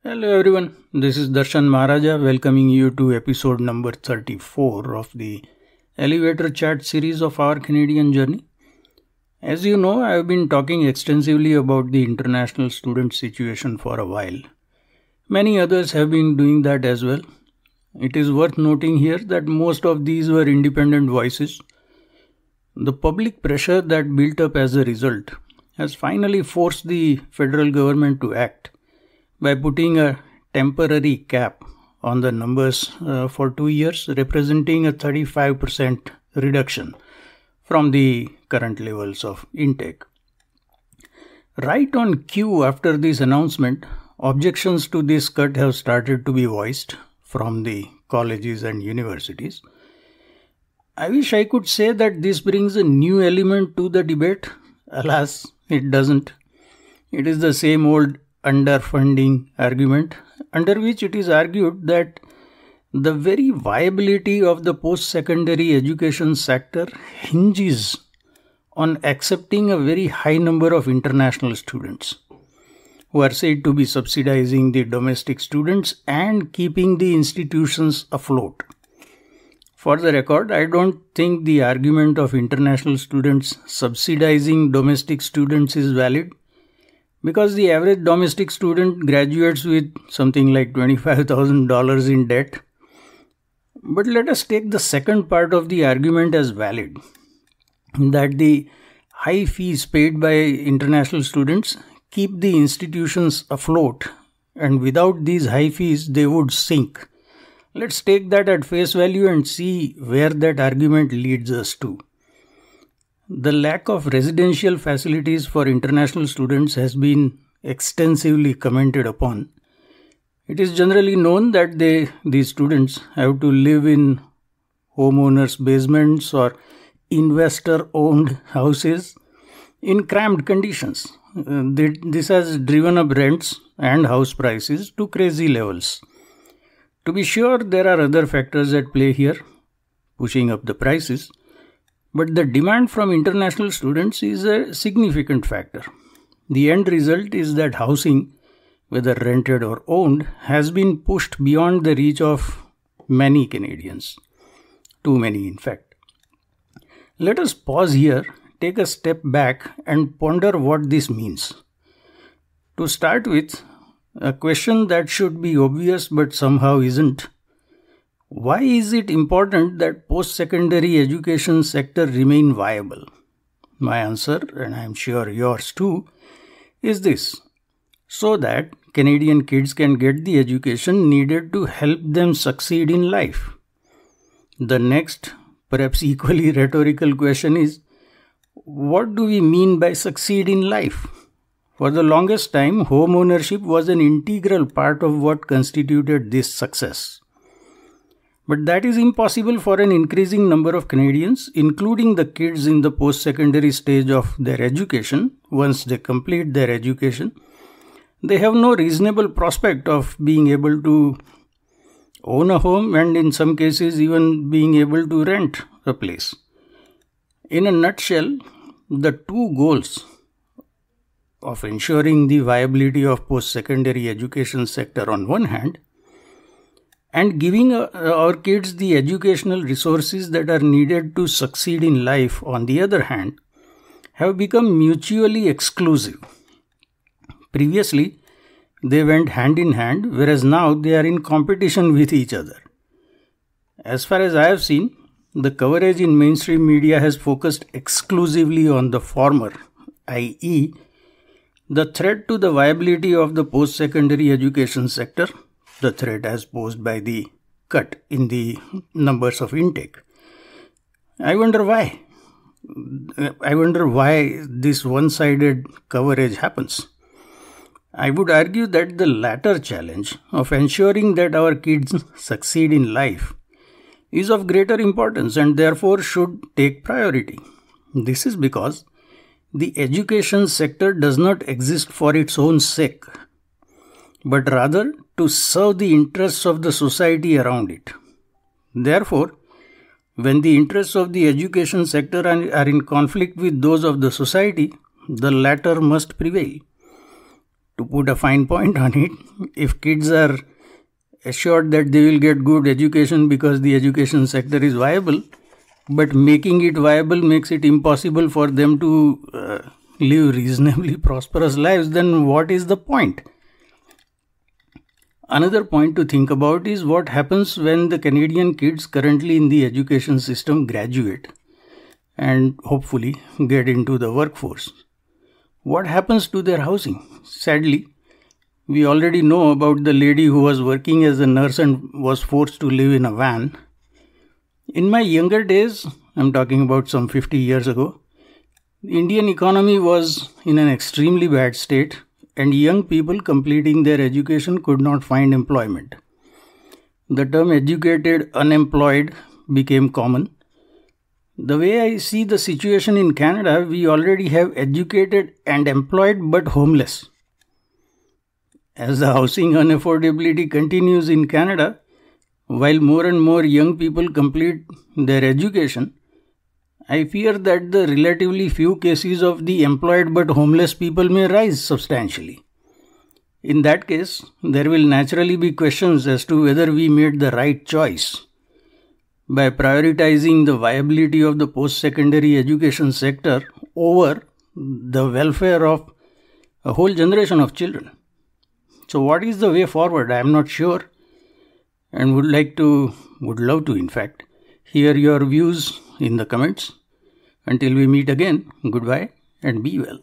Hello everyone, this is Darshan Maharaja welcoming you to episode number 34 of the elevator chat series of our Canadian journey. As you know, I have been talking extensively about the international student situation for a while. Many others have been doing that as well. It is worth noting here that most of these were independent voices. The public pressure that built up as a result has finally forced the federal government to act by putting a temporary cap on the numbers for 2 years, representing a 35% reduction from the current levels of intake. Right on cue after this announcement, objections to this cut have started to be voiced from the colleges and universities. I wish I could say that this brings a new element to the debate. Alas, it doesn't. It is the same old underfunding argument, under which it is argued that the very viability of the post-secondary education sector hinges on accepting a very high number of international students who are said to be subsidizing the domestic students and keeping the institutions afloat. For the record, I don't think the argument of international students subsidizing domestic students is valid, because the average domestic student graduates with something like $25,000 in debt. But let us take the second part of the argument as valid, that the high fees paid by international students keep the institutions afloat, and without these high fees they would sink. Let's take that at face value and see where that argument leads us to. The lack of residential facilities for international students has been extensively commented upon. It is generally known that these students have to live in homeowners' basements or investor-owned houses in cramped conditions. This has driven up rents and house prices to crazy levels. To be sure, there are other factors at play here, pushing up the prices. But the demand from international students is a significant factor. The end result is that housing, whether rented or owned, has been pushed beyond the reach of many Canadians. Too many, in fact. Let us pause here, take a step back, and ponder what this means. To start with, a question that should be obvious but somehow isn't. Why is it important that post-secondary education sector remain viable? My answer, and I am sure yours too, is this: so that Canadian kids can get the education needed to help them succeed in life. The next, perhaps equally rhetorical question is, what do we mean by succeed in life? For the longest time, home ownership was an integral part of what constituted this success. But that is impossible for an increasing number of Canadians, including the kids in the post-secondary stage of their education. Once they complete their education, they have no reasonable prospect of being able to own a home, and in some cases even being able to rent a place. In a nutshell, the two goals of ensuring the viability of post-secondary education sector on one hand, and giving our kids the educational resources that are needed to succeed in life on the other hand, have become mutually exclusive. Previously, they went hand in hand, whereas now they are in competition with each other. As far as I have seen, the coverage in mainstream media has focused exclusively on the former, i.e., the threat to the viability of the post-secondary education sector, the threat as posed by the cut in the numbers of intake. I wonder why. I wonder why this one-sided coverage happens. I would argue that the latter challenge of ensuring that our kids succeed in life is of greater importance and therefore should take priority. This is because the education sector does not exist for its own sake, but rather to serve the interests of the society around it. Therefore, when the interests of the education sector are in conflict with those of the society, the latter must prevail. To put a fine point on it, if kids are assured that they will get good education because the education sector is viable, but making it viable makes it impossible for them to live reasonably prosperous lives, then what is the point? Another point to think about is what happens when the Canadian kids currently in the education system graduate and hopefully get into the workforce. What happens to their housing? Sadly, we already know about the lady who was working as a nurse and was forced to live in a van. In my younger days, I'm talking about some 50 years ago, the Indian economy was in an extremely bad state and young people completing their education could not find employment. The term educated unemployed became common. The way I see the situation in Canada, we already have educated and employed but homeless. As the housing unaffordability continues in Canada, while more and more young people complete their education, I fear that the relatively few cases of the employed but homeless people may rise substantially. In that case, there will naturally be questions as to whether we made the right choice by prioritizing the viability of the post-secondary education sector over the welfare of a whole generation of children. So what is the way forward? I am not sure and would love to in fact, hear your views in the comments. Until we meet again, goodbye and be well.